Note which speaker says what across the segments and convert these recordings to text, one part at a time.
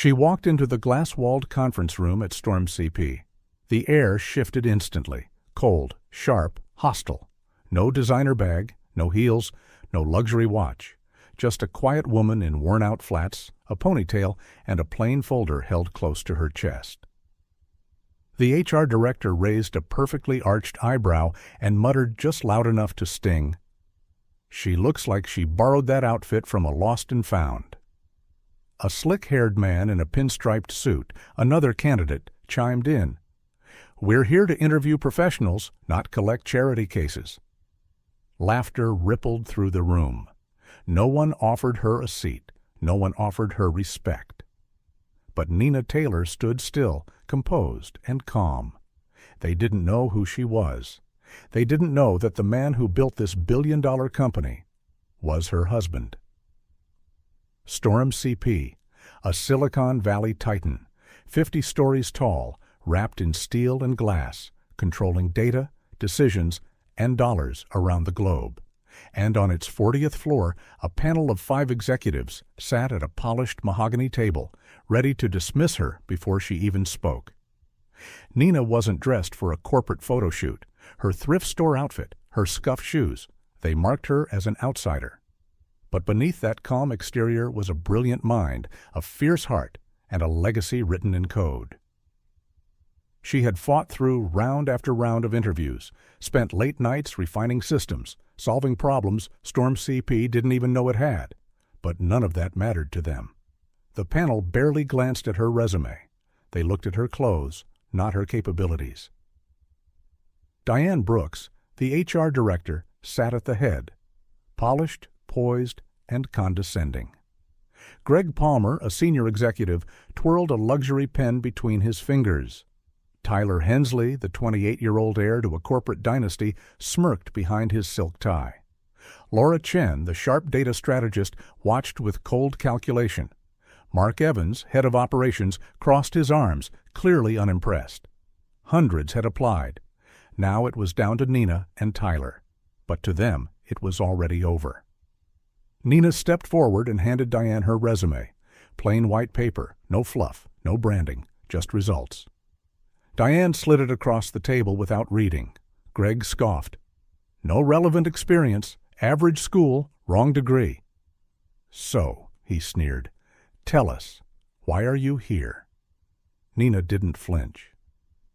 Speaker 1: She walked into the glass-walled conference room at Storm CP. The air shifted instantly, cold, sharp, hostile. No designer bag, no heels, no luxury watch. Just a quiet woman in worn-out flats, a ponytail, and a plain folder held close to her chest. The HR director raised a perfectly arched eyebrow and muttered just loud enough to sting. "She looks like she borrowed that outfit from a lost and found." A slick-haired man in a pinstriped suit, another candidate, chimed in. "We're here to interview professionals, not collect charity cases." Laughter rippled through the room. No one offered her a seat. No one offered her respect. But Nina Taylor stood still, composed and calm. They didn't know who she was. They didn't know that the man who built this billion-dollar company was her husband. Storm CP, a Silicon Valley titan, 50 stories tall, wrapped in steel and glass, controlling data, decisions, and dollars around the globe. And on its 40th floor, a panel of 5 executives sat at a polished mahogany table, ready to dismiss her before she even spoke. Nina wasn't dressed for a corporate photo shoot. Her thrift store outfit, her scuffed shoes, they marked her as an outsider. But beneath that calm exterior was a brilliant mind, a fierce heart, and a legacy written in code. She had fought through round after round of interviews, spent late nights refining systems, solving problems Storm CP didn't even know it had, but none of that mattered to them. The panel barely glanced at her resume. They looked at her clothes, not her capabilities. Diane Brooks, the HR director, sat at the head, polished, poised, and condescending. Greg Palmer, a senior executive, twirled a luxury pen between his fingers. Tyler Hensley, the 28-year-old heir to a corporate dynasty, smirked behind his silk tie. Laura Chen, the sharp data strategist, watched with cold calculation. Mark Evans, head of operations, crossed his arms, clearly unimpressed. Hundreds had applied. Now it was down to Nina and Tyler. But to them, it was already over. Nina stepped forward and handed Diane her resume. Plain white paper, no fluff, no branding, just results. Diane slid it across the table without reading. Greg scoffed. "No relevant experience, average school, wrong degree." "So," he sneered, "tell us, why are you here?" Nina didn't flinch.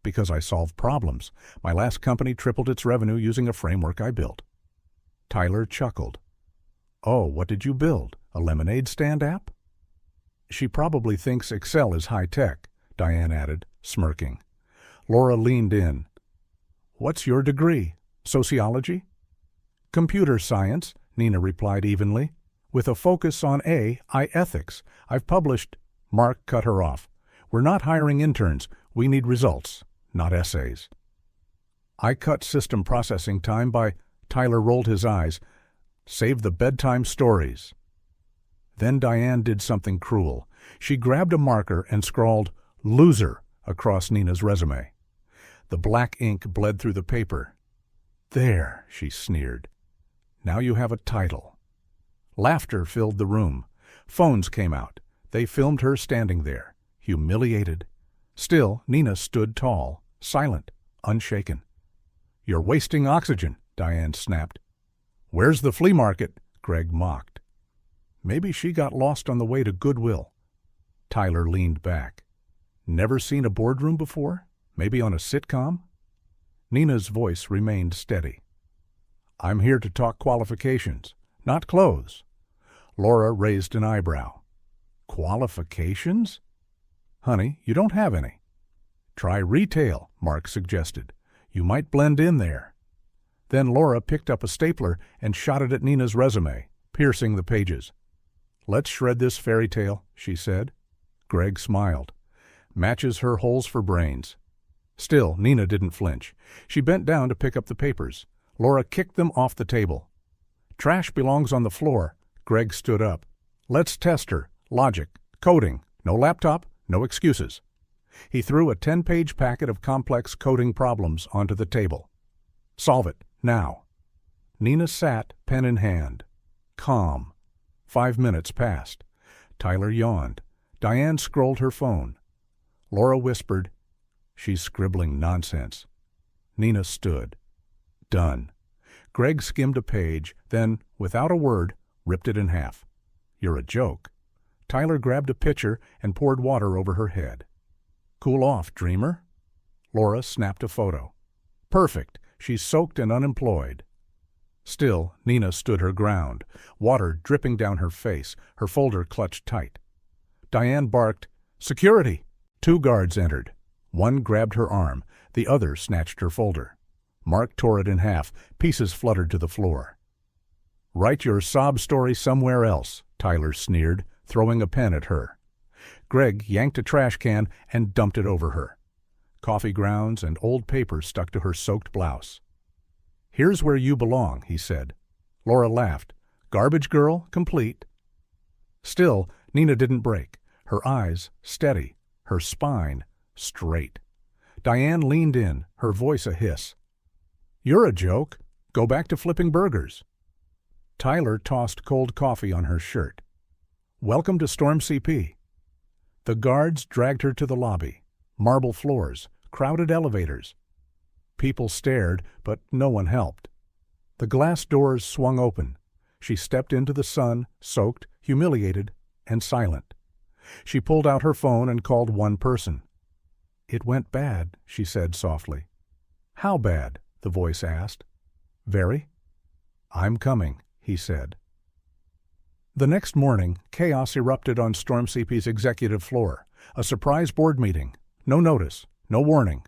Speaker 1: "Because I solve problems. My last company tripled its revenue using a framework I built." Tyler chuckled. "Oh, what did you build? A lemonade stand app?" "She probably thinks Excel is high-tech," Diane added, smirking. Laura leaned in. "What's your degree? Sociology?" "Computer science," Nina replied evenly. "With a focus on AI ethics. I've published—" Mark cut her off. "We're not hiring interns. We need results, not essays." "I cut system processing time by—" Tyler rolled his eyes. "Save the bedtime stories." Then Diane did something cruel. She grabbed a marker and scrawled "loser" across Nina's resume. The black ink bled through the paper. "There," she sneered. "Now you have a title." Laughter filled the room. Phones came out. They filmed her standing there, humiliated. Still, Nina stood tall, silent, unshaken. "You're wasting oxygen," Diane snapped. "Where's the flea market?" Greg mocked. Maybe she got lost on the way to Goodwill. Tyler leaned back. "Never seen a boardroom before? Maybe on a sitcom?" Nina's voice remained steady. "I'm here to talk qualifications, not clothes." Laura raised an eyebrow. "Qualifications?" "Honey, you don't have any." "Try retail," Mark suggested. "You might blend in there." Then Laura picked up a stapler and shot it at Nina's resume, piercing the pages. "Let's shred this fairy tale," she said. Greg smiled. "Matches her holes for brains." Still, Nina didn't flinch. She bent down to pick up the papers. Laura kicked them off the table. "Trash belongs on the floor." Greg stood up. "Let's test her. Logic. Coding. No laptop. No excuses." He threw a 10-page packet of complex coding problems onto the table. "Solve it. Now." Nina sat, pen in hand. Calm. 5 minutes passed. Tyler yawned. Diane scrolled her phone. Laura whispered, "She's scribbling nonsense." Nina stood. Done. Greg skimmed a page, then, without a word, ripped it in half. "You're a joke." Tyler grabbed a pitcher and poured water over her head. "Cool off, dreamer." Laura snapped a photo. "Perfect. She's soaked and unemployed." Still, Nina stood her ground, water dripping down her face, her folder clutched tight. Diane barked, "Security!" 2 guards entered. One grabbed her arm, the other snatched her folder. Mark tore it in half, pieces fluttered to the floor. "Write your sob story somewhere else," Tyler sneered, throwing a pen at her. Greg yanked a trash can and dumped it over her. Coffee grounds and old paper stuck to her soaked blouse. "Here's where you belong," he said. Laura laughed. "Garbage girl, complete." Still, Nina didn't break, her eyes steady, her spine straight. Diane leaned in, her voice a hiss. "You're a joke. Go back to flipping burgers." Tyler tossed cold coffee on her shirt. "Welcome to Storm CP." The guards dragged her to the lobby. Marble floors, crowded elevators. People stared, but no one helped. The glass doors swung open. She stepped into the sun, soaked, humiliated, and silent. She pulled out her phone and called one person. "It went bad," she said softly. "How bad?" the voice asked. "Very." "I'm coming," he said. The next morning, chaos erupted on Storm CP's executive floor. A surprise board meeting. No notice, no warning.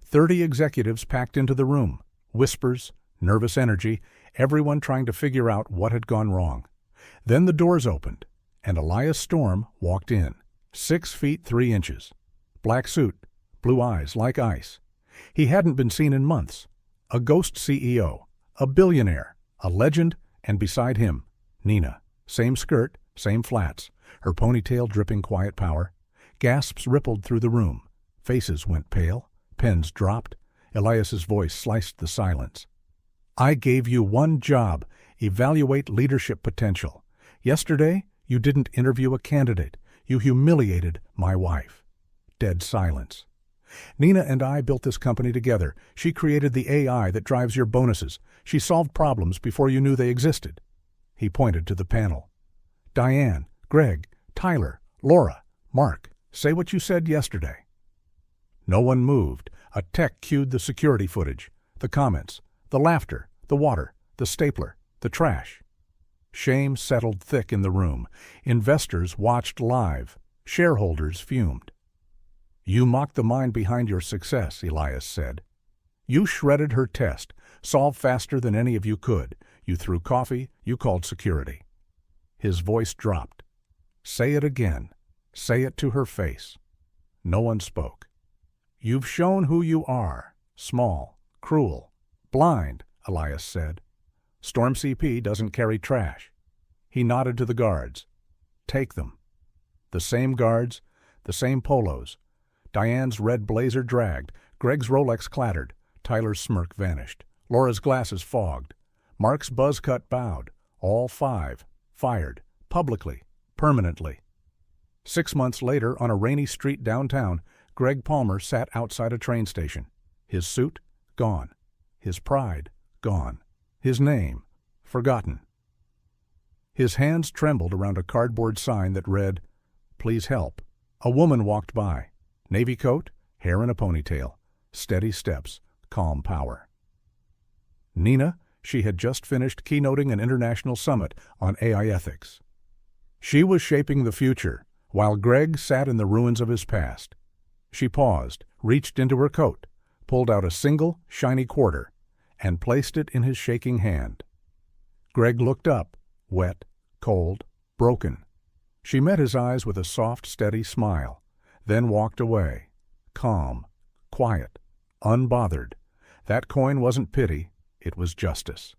Speaker 1: 30 executives packed into the room. Whispers, nervous energy, everyone trying to figure out what had gone wrong. Then the doors opened, and Elias Storm walked in, 6 feet 3 inches. Black suit, blue eyes like ice. He hadn't been seen in months. A ghost CEO, a billionaire, a legend, and beside him, Nina. Same skirt, same flats, her ponytail dripping quiet power. Gasps rippled through the room. Faces went pale. Pens dropped. Elias's voice sliced the silence. "I gave you one job, evaluate leadership potential. Yesterday, you didn't interview a candidate. You humiliated my wife." Dead silence. "Nina and I built this company together. She created the AI that drives your bonuses. She solved problems before you knew they existed." He pointed to the panel. "Diane, Greg, Tyler, Laura, Mark, say what you said yesterday." No one moved. A tech cued the security footage, the comments, the laughter, the water, the stapler, the trash. Shame settled thick in the room. Investors watched live. Shareholders fumed. "You mocked the mind behind your success," Elias said. "You shredded her test, solved faster than any of you could. You threw coffee, you called security." His voice dropped. "Say it again. Say it to her face." No one spoke. "You've shown who you are. Small, cruel, blind," Elias said. "Storm CP doesn't carry trash." He nodded to the guards. "Take them." The same guards, the same polos. Diane's red blazer dragged. Greg's Rolex clattered. Tyler's smirk vanished. Laura's glasses fogged. Mark's buzz cut bowed. All 5 fired, publicly, permanently. 6 months later, on a rainy street downtown, Greg Palmer sat outside a train station. His suit, gone. His pride, gone. His name, forgotten. His hands trembled around a cardboard sign that read, "Please help." A woman walked by. Navy coat, hair in a ponytail. Steady steps, calm power. Nina, she had just finished keynoting an international summit on AI ethics. She was shaping the future, while Greg sat in the ruins of his past. She paused, reached into her coat, pulled out a single, shiny quarter, and placed it in his shaking hand. Greg looked up, wet, cold, broken. She met his eyes with a soft, steady smile, then walked away, calm, quiet, unbothered. That coin wasn't pity, it was justice.